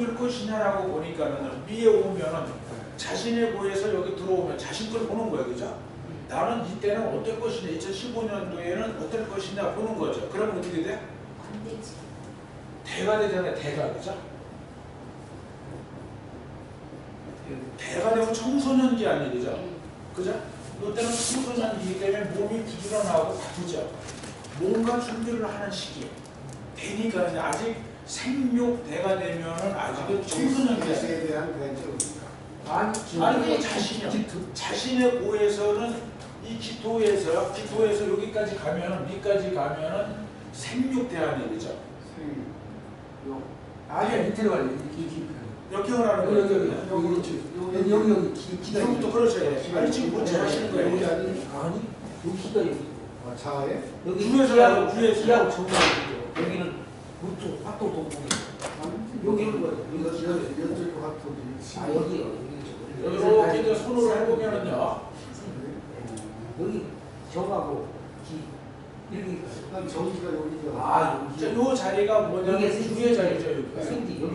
어떨 것이냐라고 보니까는 위에 오면은 자신의 고에서 여기 들어오면 자신 걸 보는 거예요. 그죠? 나는 이때는 어떨 것이냐, 2015년도에는 어떨 것이냐 보는 거죠. 그러면 어떻게 돼? 안 되지. 대가 되잖아요. 대가. 그죠? 대가 되면 청소년기 아니죠? 그죠? 이때는 청소년기이기 때문에 몸이 부지런하고 바쁘죠. 뭔가 준비를 하는 시기. 되니까 아직 생육대가 되면은 아직은 청소년기야. 에 대한 관점입니다. 아니 그 자신의 고에서는 이 기토에서 여기까지 가면은 위까지 가면은 생육대하는 얘기죠. 아니 밑으로 가려. 역경을 하는 거예요. 여기 기가 여기부터 그렇죠. 아니 지금 뭔지 하시는 거예요. 아니 여기가 여기. 자에? 여기 위에서 기하고 정상이죠. 여기는 무토, 화토, 동풍이. 여기는 뭐예요? 여기가 기가 연절과 화토지. 여기요. 이렇게 손으로 해보면은요. 여기 정하고 기 이렇게. 난 저기가 여기가. 자, 요 자리가 뭐냐면 유의 자리죠. 여기가. 생지 여기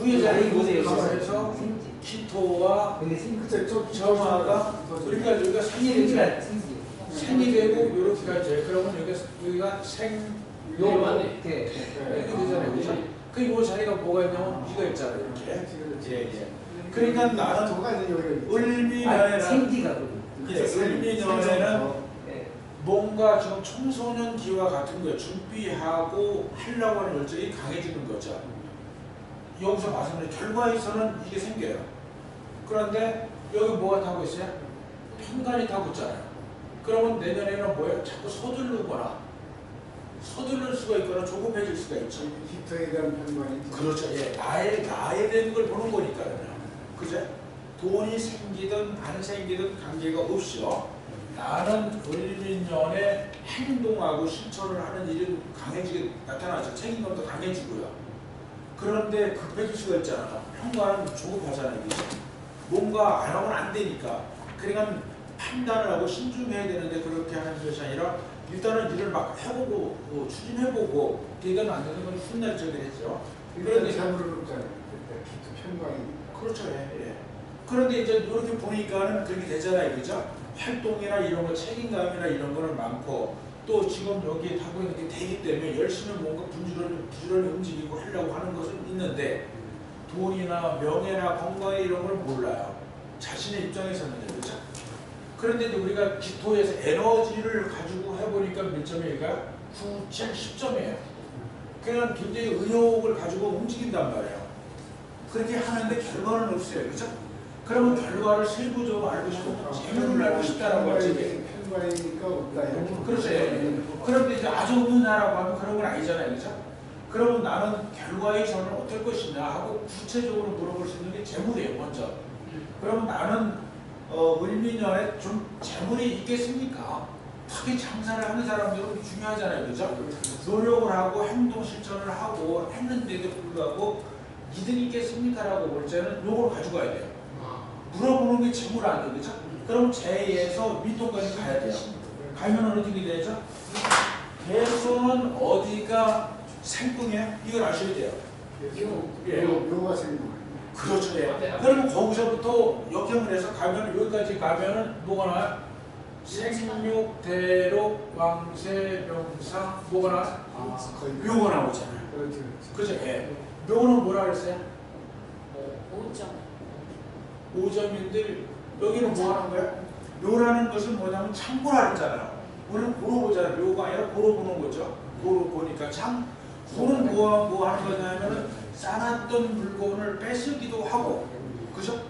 유의 자리 보세요. 곳에서 생지. 기토와 여기 생지. 점화가 그러니까 여기가 생일이죠. 생이 되고 이렇게 가죠. 그러면 여기가 생 요만해. 이렇게 되잖아요. 그죠? 그 자리가 뭐가 있냐면 위가 있잖아요. 이렇게. 예. 그러니까 나는 을미년에는 생지가 을미년에는 뭔가 지금 청소년 기와 같은 거예요. 준비하고 하려고 하는 열정이 강해지는 거죠. 여기서 봐서는 결과에서는 이게 생겨요. 그런데 여기 뭐가 타고 있어요? 편관이 타고 있잖아요. 그러면 내년에는 뭐예요? 자꾸 서두를 수가 있거나 조급해질 수가 있죠. 히터에 대한 편관이. 그렇죠. 예. 나에 대한 걸 보는 거니까요. 그죠? 돈이 생기든 안 생기든 관계가 없이요. 나는 을미년에 행동하고 실천을 하는 일이 강해지게 나타나죠. 책임감도 강해지고요. 그런데 급해질 수가 있잖아요. 현관은 조급하잖아요. 그죠? 뭔가 안 하면 안 되니까. 그러니까 판단을 하고 신중해야 되는데 그렇게 하는 것이 아니라 일단은 일을 막 해보고 추진해보고 이건 안 되는 건 훗날적이 했죠. 그런데 잘모르는 거잖아요. 히터 편관이. 그렇죠. 예. 그런데 이제 이렇게 보니까는 그렇게 되잖아요. 그죠? 활동이나 이런 거, 책임감이나 이런 거는 많고 또 지금 여기에 하고 있는 게 되기 때문에 열심히 뭔가 부지런히 움직이고 하려고 하는 것은 있는데 돈이나 명예나 건강에 이런 걸 몰라요. 자신의 입장에서는. 그렇죠? 그런데 이제 우리가 기토에서 에너지를 가지고 해보니까 몇 점이니까 9, 7, 10점이에요. 그냥 굉장히 의욕을 가지고 움직인단 말이에요. 그렇게 하는데 결과는 없어요. 그렇죠? 그러면 결과를 세부적으로 알고 싶고 재물을 알고 싶다라고 하지. 편관이니까 없다. 그렇죠. 그런데 이제 아주 없느냐라고 하면 그런 건 아니잖아요. 그렇죠? 그러면 나는 결과에서는 어떨 것이냐 하고 구체적으로 물어볼 수 있는 게 재물이에요. 먼저. 그러면 나는 을미년에 좀 재물이 있겠습니까? 특히 장사를 하는 사람들은 중요하잖아요. 그죠? 노력을 하고 행동 실천을 하고 했는데도 불구하고 이득이 있겠습니까? 라고 볼 때는 요걸 가져가야 돼요. 물어보는 게 재물 아니에요. 그죠? 그럼 재에서 밑동까지 가야 돼요. 가면 어떻게 되죠? 개수는 어디가 생뚱해요? 이걸 아셔야 돼요. 묘가 생각. 그렇죠. 예. 그러면 거기서부터 역행을 해서 가면 여기까지 가면은 뭐가 나와요? 생육, 대록, 왕세, 명상 뭐가 나와요? 묘가 나오잖아요. 그렇죠. 예. 묘는 뭐라 그랬어요? 5점. 5점인데 여기는 뭐 하는 거야? 묘라는 것은 뭐냐면 참고라 그랬잖아요. 우리는 고로 보잖아요. 묘가 아니라 고로 보는 거죠. 고로 보니까 고는 뭐 하는 거냐면은 쌓았던 물건을 뺏으기도 하고, 그죠?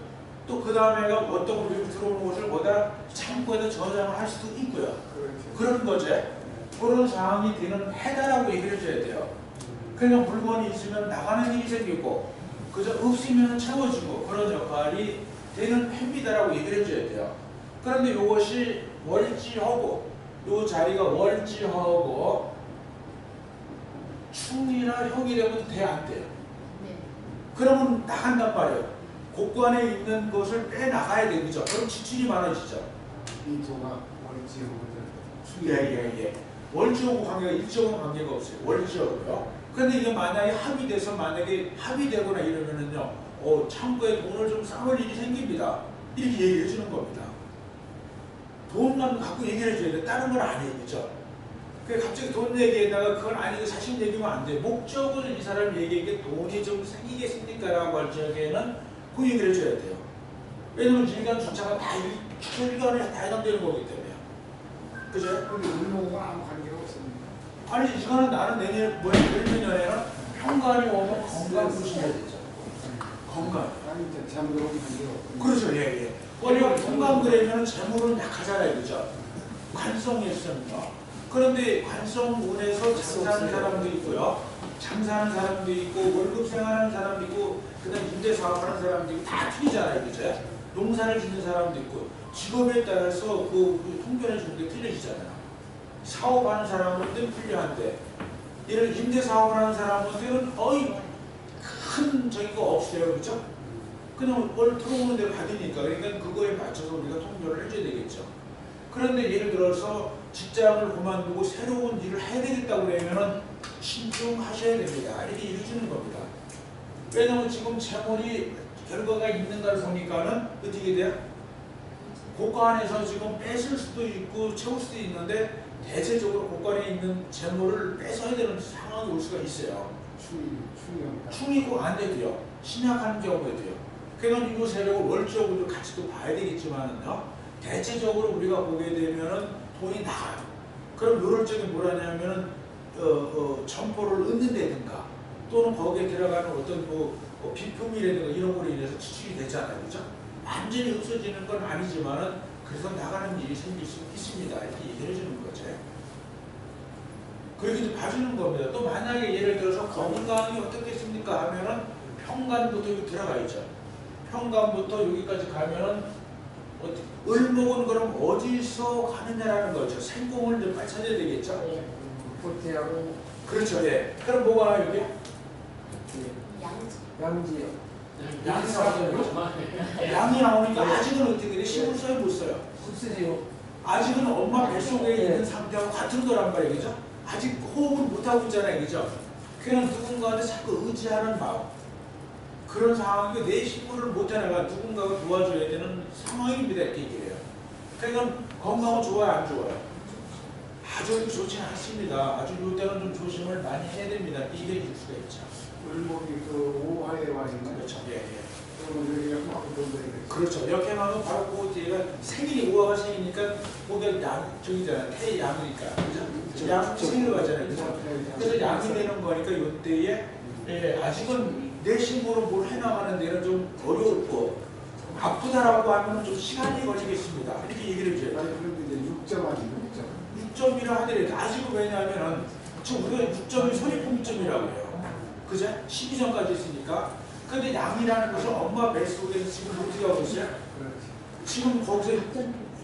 또 그 다음에가 어떤 물이 들어오는 것을 뭐다 창고에다 저장을 할 수도 있고요. 그런 거죠. 그런 상황이 되는 해다라고 얘기를 해줘야 돼요. 그냥 물건이 있으면 나가는 일이 생기고, 그죠? 없으면 채워지고 그런 역할이 되는 해입니다라고 얘기를 해줘야 돼요. 그런데 이것이 월지하고, 이 자리가 월지하고 충이나 혁이 되면 돼, 안 돼요? 네. 그러면 나간단 말이에요. 곡관에 있는 것을 빼나가야 되죠. 그죠? 그럼 지출이 많아지죠. 이조가 월지하고 예. 월지하고 관계가 일정한 관계가 없어요. 월지하고요. 근데 이게 만약에 합의돼서 만약에 합의되거나 이러면은요, 창고에 돈을 좀 쌓을 일이 생깁니다. 이렇게 얘기해 주는 겁니다. 돈만 갖고 얘기를 해줘야 돼. 다른 건 아니에요. 그죠? 그러니까 갑자기 돈 얘기에다가 그건 아니고 자신 얘기면 안 돼. 목적을 이 사람 얘기에게 돈이 좀 생기겠습니까라고 할 적에는 그 얘기를 해줘야 돼요. 왜냐면 일간 주차가 다 일간에 다 해당되는 거기 때문에. 그죠? 근데 을목과 아무 관계가 없습니다. 아니 이거는 나는 내년 내년에는 평관이 오면 건강 조심해야 되죠. 건강. 아니 이제 재물하고 관계가 없고. 그렇죠. 예, 예. 원래 건강그래면 재물은 약하잖아요. 그죠? 관성이 있습니다. 그런데 관성운에서 장사하는 사람도 있고요. 장사하는 사람도 있고 월급 생활하는 사람도 있고 그다음 임대사업하는 사람도 있고 다 틀리잖아요. 그죠? 농사를 짓는 사람도 있고 직업에 따라서 그 통변해 주는 게 틀려지잖아요. 사업하는 사람한테는 불리한데 이런 임대사업을 하는 사람한테는 거의 큰 저기가 없어요. 그렇죠? 그냥 월 들어오는 대로 받으니까 그러니까 그거에 맞춰서 우리가 통변을 해줘야 되겠죠. 그런데 예를 들어서 직장을 그만두고 새로운 일을 해야 되겠다고 그러면은 신중하셔야 됩니다. 이렇게 이루어지는 겁니다. 왜냐면 지금 재물이 결과가 있는가를 보니까는 어떻게 돼요? 고관에서 지금 뺏을 수도 있고 채울 수도 있는데 대체적으로 고관에 있는 재물을 뺏어야 되는 상황이 올 수가 있어요. 충이 꼭 안 되고요. 신약한 경우에도요. 그러니까 이 세력을 월적으로 같이 또 봐야 되겠지만은요. 대체적으로 우리가 보게 되면은 돈이 나가요. 그럼 요럴 적에 뭐라냐면은 점포를 얻는다든가 또는 거기에 들어가는 어떤 비품이라든가 이런 거로 인해서 지출이 되잖아요. 그죠? 완전히 없어지는 건 아니지만은 그래서 나가는 일이 생길 수 있습니다. 이렇게 얘기해 주는 거죠. 그렇게 좀 봐주는 겁니다. 또 만약에 예를 들어서 건강이 어떻겠습니까 하면은 평간부터 여기 들어가 있죠. 평간부터 여기까지 가면은 을목은 그럼 어디서 가느냐라는 거죠. 생공을 좀 빨리 찾아야 되겠죠. 호텔하고 그렇죠. 예. 그럼 뭐가 나와요, 여기? 양지요. 양이 나오죠. 양이 나오니까 아직은 어떻게 돼? 신을 써요, 못 써요? 흡수지요. 아직은 엄마 뱃속에 있는 상태하고 같은 거란 말이에요. 그죠? 아직 호흡을 못하고 있잖아요. 그죠? 그냥 누군가한테 자꾸 의지하는 마음. 그런 상황이 내 신고를 못해나가 누군가가 도와줘야 되는 상황입니다. 이렇게 얘기해요. 그러니까 건강은 좋아요, 안 좋아요? 아주 좋지는 않습니다. 아주 이때는 좀 조심을 많이 해야 됩니다. 이게 줄 수가 있죠. 을목이 그 오화에 와 있는. 그렇죠. 예, 예. 그러면 여기가 막 돈들이. 그렇죠. 역행하면 바로 그 뒤가 생일이 오화가 생기니까 거기가 양 저기잖아요. 태양이니까. 그죠? 양 생일로 가잖아요. 그죠? 그래서 양이 되는 거니까 이때에 예, 아직은 내 신고로 뭘 해나가는 데는 좀 어려울 거. 아프다라고 하면 좀 시간이 걸리겠습니다. 이렇게 얘기를 해줘요. 아니 그런데 이제 6점 아니에요? 6점이라 하더라도 아직은 왜냐하면 지금 우리가 6점이 손익분기점이라고 해요. 그죠? 12점까지 있으니까. 근데 양이라는 것은 엄마 뱃속에서 지금 어떻게 하고 있어요? 지금 거기서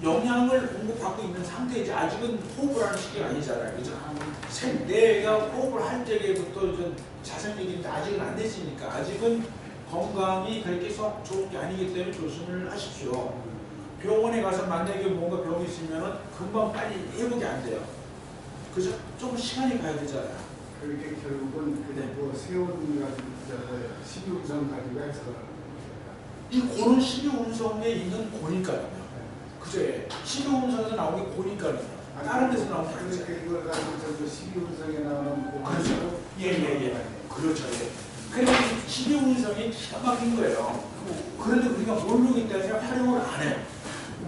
영양을 공급받고 있는 상태이지 아직은 호흡을 하는 시기가 아니잖아요. 그죠? 내가 호흡을 할 때부터 좀 자생력인데 아직은 안 됐으니까 아직은 건강이 그렇게 썩 좋은 게 아니기 때문에 조심을 하십시오. 병원에 가서 만약에 뭔가 병이 있으면은 금방 빨리 회복이 안 돼요. 그죠? 조금 시간이 가야 되잖아요. 그렇게 결국은 그냥 뭐 세운 가지고 12운성 가지고 해서 이 고는 12운성에 있는 고니까요. 그죠? 12운성에서 나오는 게 고니까요. 다른 데서 나오는 게 아니죠. 그러니까 이걸 가지고 저 12운성에 나오는 그렇죠. 예. 그렇죠. 예. 그래서 12운성이 기가 막힌 거예요. 그런데 우리가 모르기 때문에 활용을 안 해요.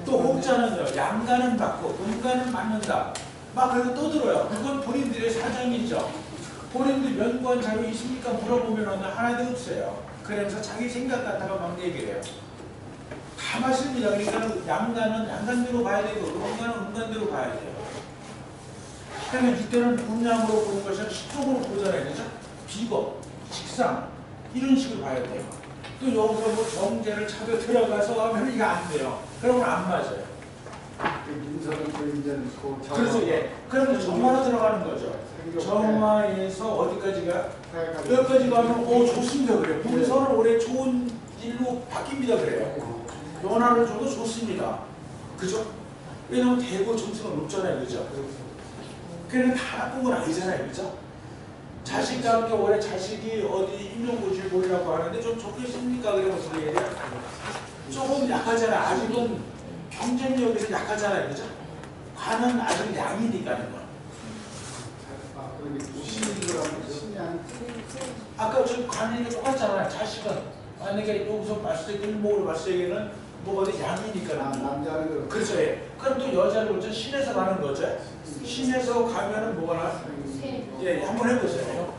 또 혹자는요, 양가는 받고 음가는 맞는다. 막 그래서 떠들어요. 그건 본인들의 사정이죠. 본인들 연구한 자료 있습니까? 물어보면 하나도 없어요. 그러면서 자기 생각 같다가 막 얘기를 해요. 다 맞습니다. 그러니까 양가는 양간대로 봐야 되고 음가는 음간대로 봐야 돼요. 그러면 이때는 음양으로 보는 것이 아니라 시적으로 보잖아요. 그죠? 비법, 식상 이런 식으로 봐야 돼요. 또 여기서 뭐 정제를 찾아 들어가서 하면 이게 안 돼요. 그러면 안 맞아요. 인성은 또 이제 그래서 예, 그러면 정화로 들어가는 거죠. 정화에서 어디까지가? 여기까지 가면 좋습니다 그래요. 문서는 올해 좋은 일로 바뀝니다 그래요. 변화를 줘도 좋습니다. 그죠? 왜냐면 대고 점수가 높잖아요. 그죠? 그러니까 다 나쁜 건 아니잖아요. 그죠? 자식과 함께 올해 자식이 어디 임용고시를 보려고 하는데 좀 좋겠습니까? 그러면 어떻게 해야 돼요? 조금 약하잖아요. 아직은 경쟁력에서 약하잖아요. 그죠? 관은 아직 양이니까요. 아, 그러게 신이라고 신이 아니 아까 저 관이 똑같잖아요. 자식은 만약에 여기서 봤을 때 일목으로 봤을 때는 뭐가 돼? 양이니까. 남자는 그렇죠. 예. 그럼 또 여자를 먼저 신에서 가는 거죠. 신에서 가면은 뭐가 나? 새. 예, 한번 해보세요.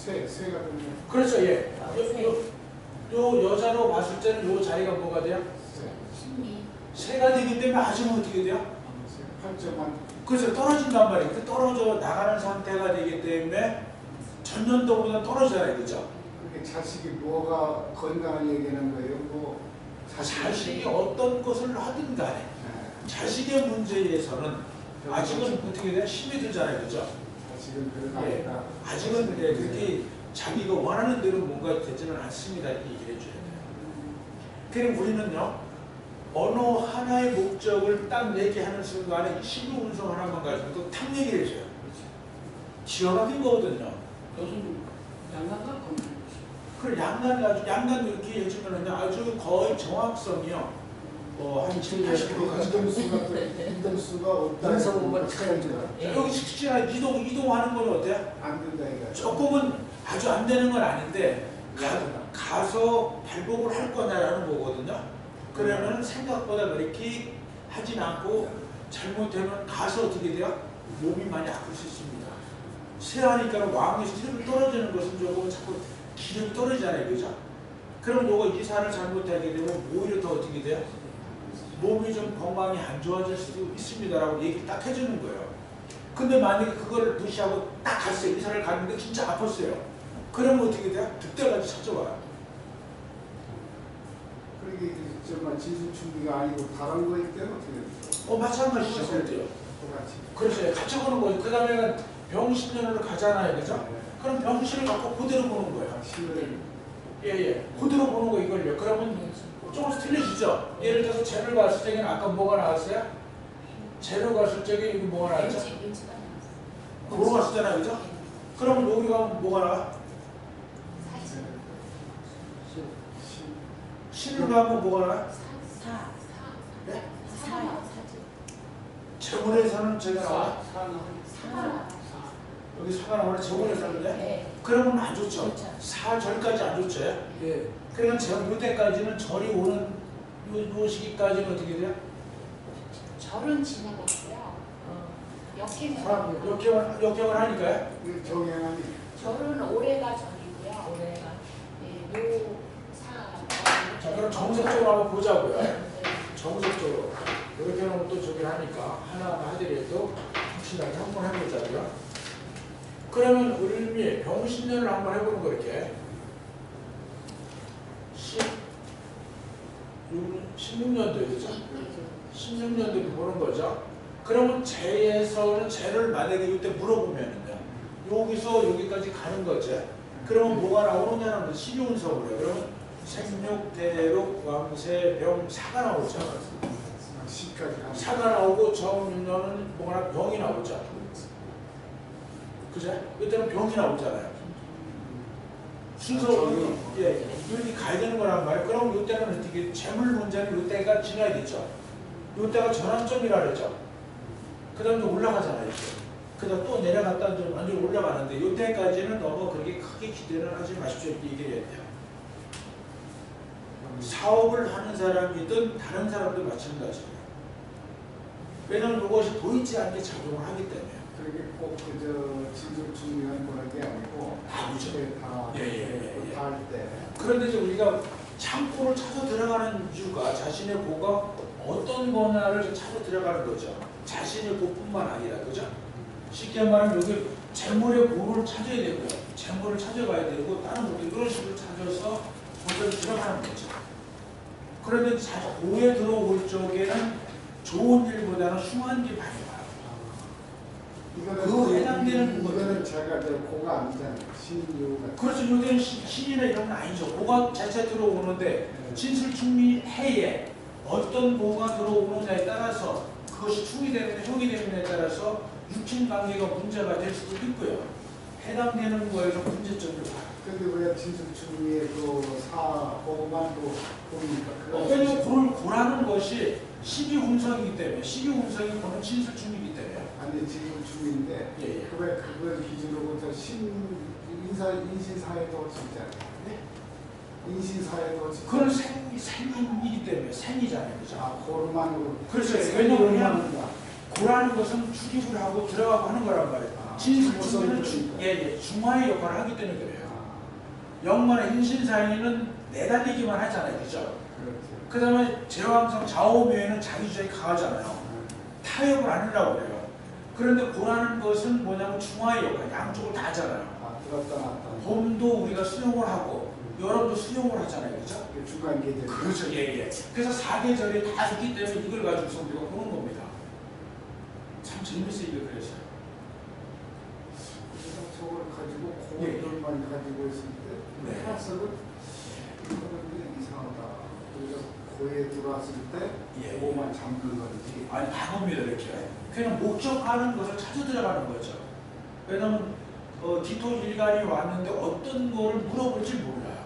새가 되면 그렇죠. 예. 요 여자로 봤을 때는 요 자리가 뭐가 돼요? 신비. 새가 되기 때문에 아직은 어떻게 돼요? 팔점만 그래서 떨어진단 말이에요. 그 떨어져 나가는 상태가 되기 때문에 전년도보다 떨어져요. 그죠? 그렇게 자식이 뭐가 건강을 얘기하는 거예요? 뭐 자식이 어떤 것을 하든 간에 자식의 문제에서는 아직은 어떻게 돼요? 힘이 들잖아요. 그죠? 자식은 그런 예. 아이가 아직은 그렇게 자기가 원하는 대로 뭔가 되지는 않습니다. 이렇게 얘기를 해줘야 돼요. 그럼 우리는요. 어느 하나의 목적을 딱 얘기하는 순간에 12운성 하나만 가지고 탁 얘기를 해줘요. 지어박힌 거거든요. 요즘 양락가 그걸 양간 이렇게 해주면 아주 거의 정확성이요. 한 70, 80% 가까이. 인등수가 없다. 인성만 찾아주나. 여기 식지나 이동하는 건 어때요? 안 된다 이거. 조금은 아주 안 되는 건 아닌데 가서 발복을 할 거냐라는 거거든요. 그러면 생각보다 그렇게 하진 않고 잘못되면 가서 어떻게 돼요? 몸이 많이 아플 수 있습니다. 세하니까 왕에서 기름이 떨어지는 것은 조금 자꾸 기름이 떨어지잖아요. 그죠? 그럼 요거 이사를 잘못하게 되면 오히려 더 어떻게 돼요? 몸이 좀 건강이 안 좋아질 수도 있습니다라고 얘기를 딱 해주는 거예요. 근데 만약에 그걸 무시하고 딱 갔어요. 이사를 갔는데 진짜 아팠어요. 그러면 어떻게 돼요? 그때까지 찾아와요. 그러게 정말 진술 준비가 아니고 다른 거일 때는 어떻게 돼요? 마찬가지죠. 그때요. 똑같이. 그렇죠. 같이 보는 거죠. 그 다음에는 병신년으로 가잖아요. 그죠? 그럼 병신을 갖고 그대로 보는 거예요. 신을 예. 그대로 보는 거 이걸요. 그러면 조금씩 틀려지죠. 예를 들어서 재를 봤을 때는 아까 뭐가 나왔어요? 재를 봤을 적에 이거 뭐가 나왔죠? 왼지가 나왔어. 고로 갔었잖아요. 그죠? 그러면 여기 가면 뭐가 나와? 사지. 신을 가면 뭐가 나와? 사. 네? 사요. 사지. 재물에서는 제가 나와? 사. 여기 사가 나오는 재물에서는데? 네. 그러면 안 좋죠. 그렇죠. 사절까지 안 좋죠. 예. 그러면 제가 요때까지는 절이 오는 요 시기까지는 어떻게 돼요? 절은 지나갔고요. 역행은 역경을 하니까요. 그 정행하니 절은 올해가 절이고요. 올해가. 네, 사. 자, 그럼 정석적으로 한번 보자고요. 네. 정석적으로. 이렇게 하면 또 저기 하니까 하나 하더라도 확실하게 한번 해보자고요. 그러면 을미 병신년을 한번 해보는 거 이렇게. 16년도에 그죠? 16년도에 보는 거죠. 그러면 재에서는 재를 만약에 이때 물어보면은요. 여기서 여기까지 가는 거죠. 그러면 뭐가 나오느냐는 12운석으로. 그러면 생육대록 왕세병 사가 나오죠. 시까지 하는 사가 나오고 정년은 뭐가 병이 나오죠. 그죠? 이때는 병이 나오잖아요. 순서로 이렇게 가야 되는 거란 말이에요. 그럼 이때는 어떻게 재물 문제는 이때가 지나야 되죠. 이때가 전환점이라 그랬죠. 그 다음에 올라가잖아요. 그 다음 또 내려갔다 이제 완전히 올라가는데 이때까지는 너무 그렇게 크게 기대는 하지 마십시오. 이렇게 얘기를 해야 돼요. 사업을 하는 사람이든 다른 사람도 마찬가지예요. 왜냐하면 이것이 보이지 않게 작용을 하기 때문에. 그렇게 꼭 그저 진술 중요한 거는 게 아니고 다 그죠. 다 예. 다 할 때. 그런데 이제 우리가 창고를 찾아 들어가는 이유가 자신의 고가 어떤 거냐를 찾아 들어가는 거죠. 자신의 고뿐만 아니라, 그죠? 쉽게 말하면 여기 재물의 고를 찾아야 되고요. 재물을 찾아가야 되고 다른 것도 이런 식으로 찾아서 먼저 들어가는 거죠. 그런데 고에 들어올 적에는 좋은 일보다는 흉한 일이 많이 와요. 그 해당되는 이거는 제가 저 고가 아니잖아요. 신유가. 그렇죠. 요새는 신이나 이런 건 아니죠. 고가 자체 들어오는데 진술충미 해에 어떤 고가 들어오느냐에 따라서 그것이 충이 되느냐 형이 되느냐에 따라서 육친관계가 문제가 될 수도 있고요. 해당되는 거에서 문제점을 봐요. 근데 왜 진술충의 그 사고만 또 보니까 왜냐면 고를 고라는 것이 12운성이기 때문에 12운성이 보는 진술충이기 때문에 아니 진술충인데 예, 예. 왜 그걸 기준으로 저 인신사회도 진짜 인신사회도 진짜 그건 생이기 때문에 생이잖아요. 그죠? 아 고르만으로 그렇죠. 왜냐면 고라는 것은 출입을 하고 들어가고 하는 거란 말이에요. 진술충은 중화의 역할을 하기 때문에 그래요. 영만의 인신사회는 내달리기만 하잖아요. 그죠? 그 다음에 제왕성 좌우묘에는 자기 주장이 강하잖아요. 타협을 안 하려고 그래요. 그런데 고라는 것은 뭐냐면 중화의 역할, 양쪽을 다 하잖아요. 아 들었다 놨다 봄도 우리가 수용을 하고 여름도 수용을 하잖아요. 그죠? 중간 계절 그렇죠. 예, 예. 그래서 사계절이 다 있기 때문에 이걸 가지고서 우리가 보는 겁니다. 참 재밌어요. 이거 그래서. 저걸 가지고 예, 고들만 가지고 있을 때 네. 해석은 이거는 이상하다. 우리가 고에 들어왔을 때 예. 고만 잠근 건지 아니 다봅니다 이렇게. 그냥 목적하는 것을 찾아 들어가는 거죠. 왜냐면 디토 일간이 왔는데 어떤 거를 물어볼지 몰라요.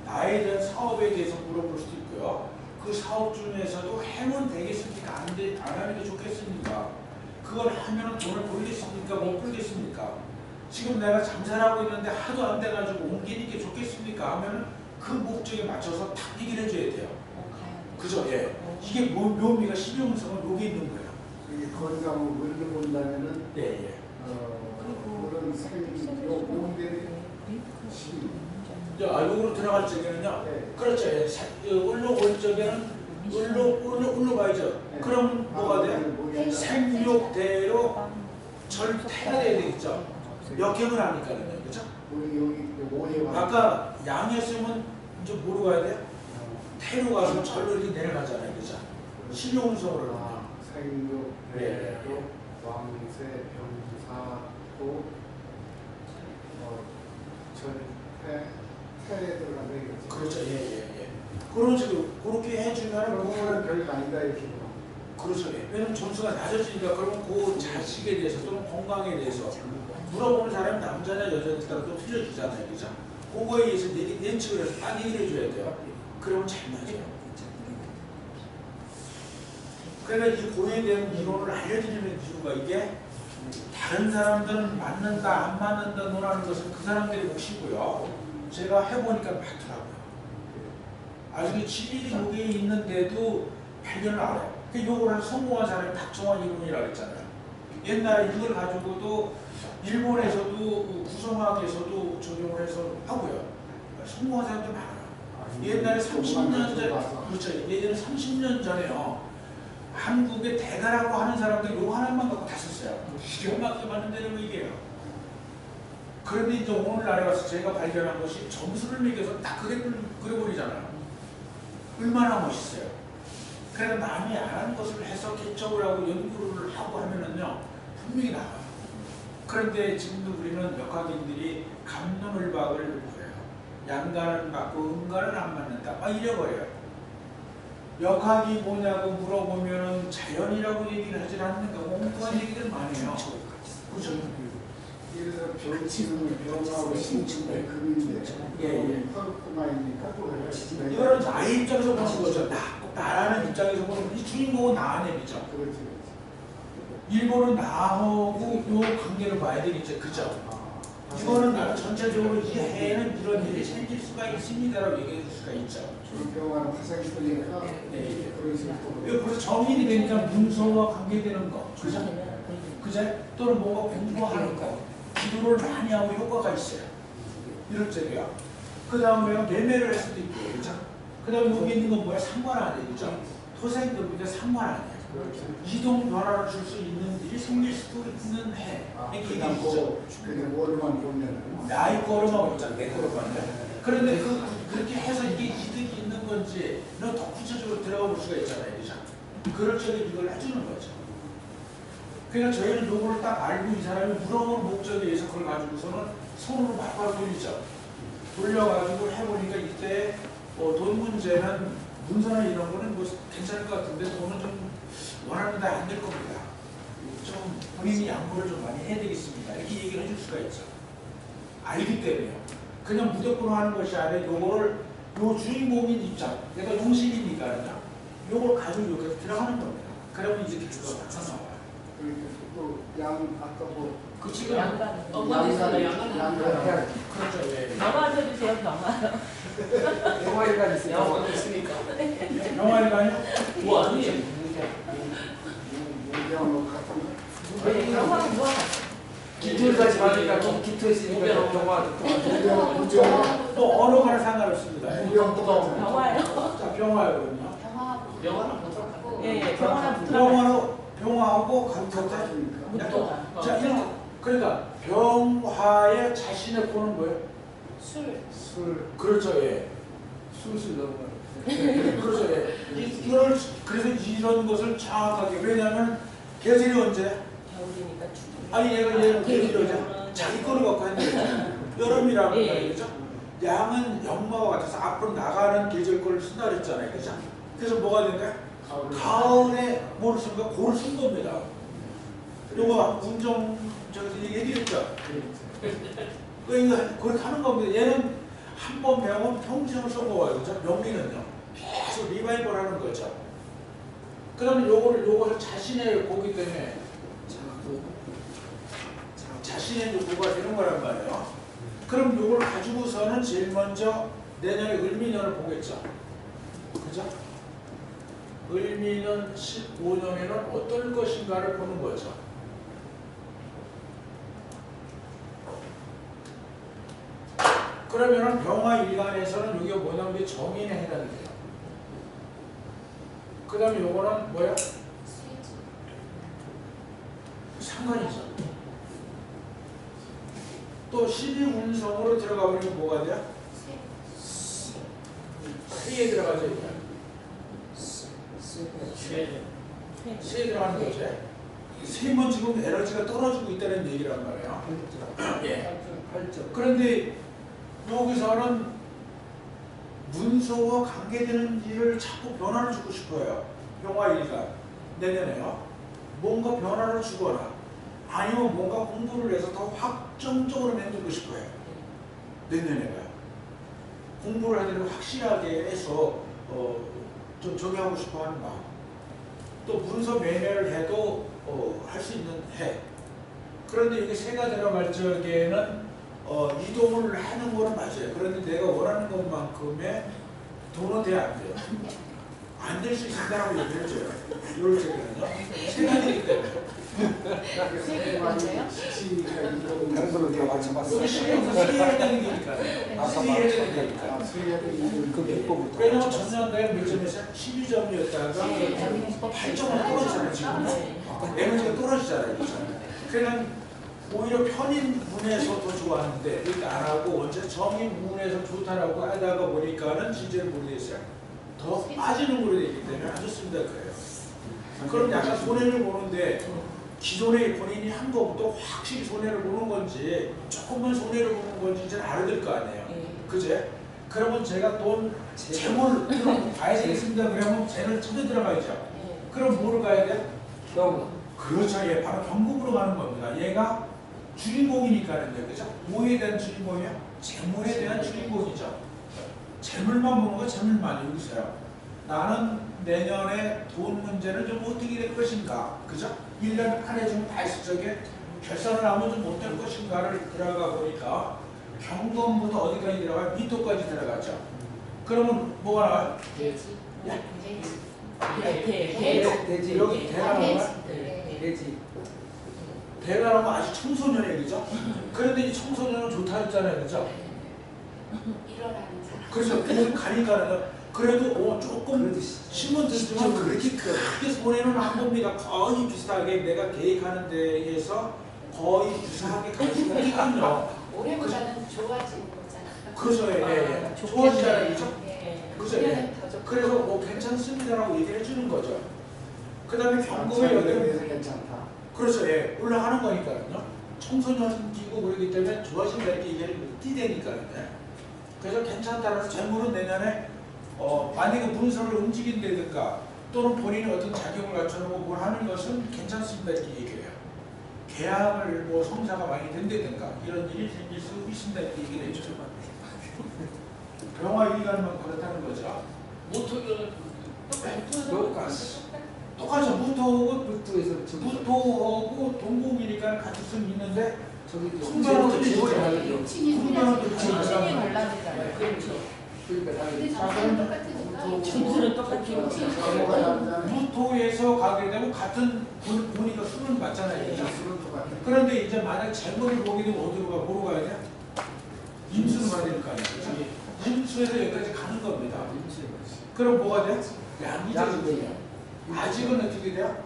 나에 대한 사업에 대해서 물어볼 수도 있고요. 그 사업 중에서도 해면 되겠습니까? 안 하는 게 좋겠습니까? 그걸 하면 돈을 벌겠습니까? 못 벌겠습니까? 지금 내가 장사를 하고 있는데 하도 안 돼가지고 옮기는 게 좋겠습니까? 하면 그 목적에 맞춰서 딱 얘기를 해줘야 돼요. 그죠? 예. 이게 묘미가 실용성은 여기 있는 거예요. 이게 건강을 원리 본다면은 예, 예. 그런 생이 용대의 시 요거로 들어갈 적에는요. 네. 그렇죠. 예. 을로 올 적에는 을로 봐야죠. 네. 그럼 뭐가 돼요? 생육대로 절태가 돼야 되겠죠. 역행을 하니까요. 그죠? 우리 여기 오해와 아까 양이었으면 이제 뭐로 가야 돼요? 태로 가서 절로 이렇게 내려가잖아요. 그죠? 실용성으로. 생육 네. 대로 왕세 병사 또 절태 태에 들어가는 거지. 그렇죠. 예, 예, 예. 그런 식으로 그렇게 해주면 그거는 별거 아니다 이렇게 보면. 그렇죠. 예. 왜냐면 점수가 낮아지니까 그러면 그 자식에 대해서 또는 건강에 대해서 물어보는 사람이 남자냐 여자냐에 따라 또 틀려주잖아요. 그죠? 그거에 의해서 예측을 해서 딱 얘기를 해줘야 돼요. 그러면 잘 맞아요. 그러니까 이 고에 대한 이론을 알려드리는 이유가 이게 다른 사람들은 맞는다 안 맞는다 논하는 것은 그 사람들의 몫이고요. 제가 해보니까 맞더라고요. 나중에 진리이 여기에 있는데도 발견을 안 해요. 그 요걸 한 성공한 사람이 박정환 이론이라고 했잖아요. 옛날에 이걸 가지고도 일본에서도 구성학에서도 적용을 해서 하고요. 성공한 사람들 많아요. 옛날에 30년 전, 그렇죠. 예전에 30년 전에요. 한국의 대가라고 하는 사람들 요 하나만 갖고 다 썼어요. 기가 막히게 만든다는 얘기예요. 그런데 이제 오늘날에 와서 제가 발견한 것이 점수를 매겨서 딱 그려버리잖아요. 얼마나 멋있어요. 그래서 남이 안 한 것을 해서 개척을 하고 연구를 하고 하면은요, 분명히 나와요. 그런데 지금도 우리는 역학인들이 갑론을박을 보여요. 양간은 맞고 음간은 안 맞는다. 막 이래버려요. 역학이 뭐냐고 물어보면은 자연이라고 얘기를 하질 않는가 엉뚱한 얘기들 많이 해요. 그죠? 예를 들어 병치는 병하고 신축의 금인데 예. 헐크마이니까 이거는 나의 입장에서 보는 거죠. 나라는 입장에서 보는 이 주인공은 나 아니죠. 그렇지. 일본은 나하고 요 관계를 봐야 되겠죠. 그죠? 이거는 나는 전체적으로 이 해에는 이런 일이 생길 수가 있습니다라고 얘기해 줄 수가 있죠. 병하는 화생시키니까 예. 그런 식으로 이거 벌써 정인이 되니까 문서와 관계되는 거. 그죠? 그죠? 또는 뭔가 공부하는 거. 기도를 많이 하고 효과가 있어요. 이럴 적이야. 그 다음에 매매를 할 수도 있고, 그죠? 그 다음에 여기 있는 건 뭐야? 상관아니에요, 그죠? 토생금인데 상관아니에요. 이동 변화를 줄 수 있는 일이 생길 수도 있는 해. 이게 그냥 있죠. 그냥 뭐로만 보면 나의 거로만 보자, 내 거로만. 그런데 그렇게 해서 이게 이득이 있는 건지는 더 구체적으로 들어가 볼 수가 있잖아요, 그죠? 그럴 적에 이걸 해주는 거죠. 그러니까 저희는 요거를 딱 알고 이 사람이 물어보는 목적에 의해서 그걸 가지고서는 손으로 바꿔 돌리죠. 돌려가지고 해보니까 이때 돈 문제는 문서나 이런 거는 뭐 괜찮을 것 같은데 돈은 좀 원하는 데 안 될 겁니다. 좀 본인이 양보를 좀 많이 해야 되겠습니다. 이렇게 얘기를 해줄 수가 있죠. 알기 때문에요. 그냥 무조건 하는 것이 아니라 요거를 요 주인공인 입장, 내가 용식이니까 요걸 가지고 이렇게 들어가는 겁니다. 그러면 이제 결과가 나와요. 그러니까 또양 아까 뭐 그 지금 양간. 엄마도 있어요. 양간. 그렇죠. 예. 병화 쳐주세요, 병화. 영화일관 있어요. 영화관 있으니까. 영화일관이요? 뭐 아니에요. 무경 같은 거. 네, 병화는 뭐? 기틀 가지 말니까 기틀 있으니까 영화. 무경 또 언어가는 상관없습니다. 무경 똑같은 거. 병화요? 자, 병화거든요. 병화하고 영화는 붙었고. 예, 병화랑 붙어요. 병화로 병화하고 같은 똑같으니까. 붙어. 자, 이렇게 그러니까 병화의 자신의 고는 뭐예요? 술. 술 그렇죠, 예. 술술 넘어. 그렇죠, 예. 이걸 그래서 이런 것을 정확하게 왜냐하면 계절이 언제? 겨울이니까 추워. 아니 얘가 계절이 언제? 자기 거를 갖고 하는 거죠. 여름이라고 예. 하는 거죠. 양은 연마와 같아서 앞으로 나가는 계절 거를 쓴다 그랬잖아요, 그죠? 그래서 뭐가 된 거야? 가을에 뭘 쓴 거야? 고를 쓴 겁니다. 요거 운정 저기서 얘기했죠. 그러니까 그렇게 하는 겁니다. 얘는 한 번 배우면 평생을 써먹어요. 그죠? 명리는요. 계속 리바이벌 하는 거죠. 그 다음에 요거를 자신의 고기 때문에 자신의 고가 되는 거란 말이에요. 그럼 요걸 가지고서는 제일 먼저 내년에 을미년을 보겠죠. 그죠? 을미년 15년에는 어떨 것인가를 보는 거죠. 그러면은 병화 일간에서는 이게 뭐냐면 정인에 해당이 돼요. 그 다음에 요거는 뭐야? 상관이죠. 또 12운성으로 들어가 버리면 뭐가 돼요? 세에 들어가죠. 이게. 세에 들어가는 거죠. 세면 지금 에너지가 떨어지고 있다는 얘기란 말이에요. 예. 그런데 여기서는 문서와 관계되는 일을 자꾸 변화를 주고 싶어요. 병화일간 내년에요. 뭔가 변화를 주거나 아니면 뭔가 공부를 해서 더 확정적으로 만들고 싶어요. 내년에가 공부를 하려면 확실하게 해서 좀 정리하고 싶어하는 마음. 또 문서 매매를 해도 할 수 있는 해. 그런데 이게 새가 들어갈 적에는 이동을 하는 거는 맞아요. 그런데 내가 원하는 것만큼의 돈은 돼야 안 돼요. 안 될 수 있다라고 얘기를 해줘요. 이럴 적에는요. 새가 되기 때문에. 시가 이런 다른 걸로 내가 맞춰봤어. 여기 시에서 수리해야 되는 거니까. 수리해야 되는 거니까. 수리해야 되는 그 비법부터. 왜냐면 전년도에 몇 점에서 12점이었다가 8점으로 떨어지잖아요. 지금. 에너지가 떨어지잖아요. 그러니까 오히려 편인 문에서 더 좋았는데 이렇게 안 하고 언제 정인 문에서 좋다라고 하다가 보니까는 진짜로 모르겠어요. 더 빠지는 걸로 되기 때문에 안 좋습니다. 그래요. 그럼 약간 손해를 보는데 기존에 본인이 한 것부터 확실히 손해를 보는 건지 조금만 손해를 보는 건지 이제 알아야 될 거 아니에요. 그제? 그러면 제가 돈, 재물 봐야 되겠습니다. 그러면 재를 찾아 들어가야죠. 그럼 뭐를 가야 돼? 병. 그렇죠. 예, 바로 경국으로 가는 겁니다. 얘가 주인공이니까는요. 그죠? 뭐에 대한 주인공이요? 재물에 대한 주인공이죠. 재물만 보는 거 재물만 여기서요. 나는 내년에 돈 문제는 좀 어떻게 될 것인가. 그죠? 1년 한 해 좀 달성적에 결산을 하면 좀 어떨 것인가를 들어가 보니까 경검부터 어디까지 들어가요? 미토까지 들어가죠. 그러면 뭐가 나와요? 돼지. 예? 돼지. 돼지. 여기 대가 나와요? 돼지. 대가 나오면 아직 청소년이에요. 그죠? 그런데 이 청소년은 좋다 했잖아요. 그죠? 일어나는 사람. 그래서 그걸 가니까는 그래도 조금 힘은 들지만 그렇게 크게 손해는 안 봅니다. 거의 비슷하게 내가 계획하는 데에서 거의 유사하게 갈 수가 있거든요. 올해보다는 좋아지는 거잖아. 그죠? 예. 좋아지잖아요. 그죠? 그죠? 예. 올해는 더 좋고. 그래서 괜찮습니다라고 얘기를 해주는 거죠. 그 다음에 경금의 대해서 여덟 괜찮다. 그렇죠. 예. 올라가는 거니까요. 청소년기고 그러기 때문에 좋아진다 이렇게 얘기를 띠대니까요. 그래서 괜찮다라서 재물은 내년에 만약에 문서를 움직인다든가 또는 본인이 어떤 자격을 갖춰놓고 뭘 하는 것은 괜찮습니다 이렇게 얘기해요. 계약을 뭐 성사가 많이 된다든가 이런 일이 생길 수 있습니다. 이렇게 얘기를 해주죠. 병화 기간만 그렇다는 거죠. 모토는 똑같죠. 무토하고 부토에서 무토하고 동공이니까 같을 수는 있는데 저기 풍경은 또 다르죠. 풍경은 또 신이 다르잖아요. 갈라지잖아요. 그러니까 근데 다르죠. 정사는 똑같으니까. 진수는 똑같죠. 뭐가 다르잖아요. 무토에서 가게 되면 같은 보니까 수는 맞잖아요. 그죠? 수는 똑같아요. 그런데 이제 만약 잘못을 보게 되면 어디로 가? 뭐로 가야 돼? 임수로 가야 되니까. 임수에서 여기까지 가는 겁니다. 그럼 뭐가 돼? 양이 되죠. 아직은 어떻게 돼요?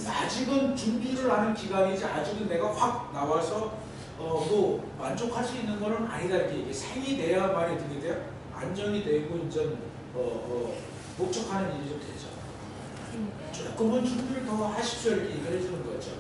아직은 준비를 하는 기간이지 아직은 내가 확 나와서 뭐 만족할 수 있는 거는 아니다 이렇게 이게 생이 돼야만 어떻게 돼요? 안정이 되고 이제 목적하는 일이 좀 되죠. 조금은 준비를 더 하십시오 이렇게 얘기를 해주는 거죠.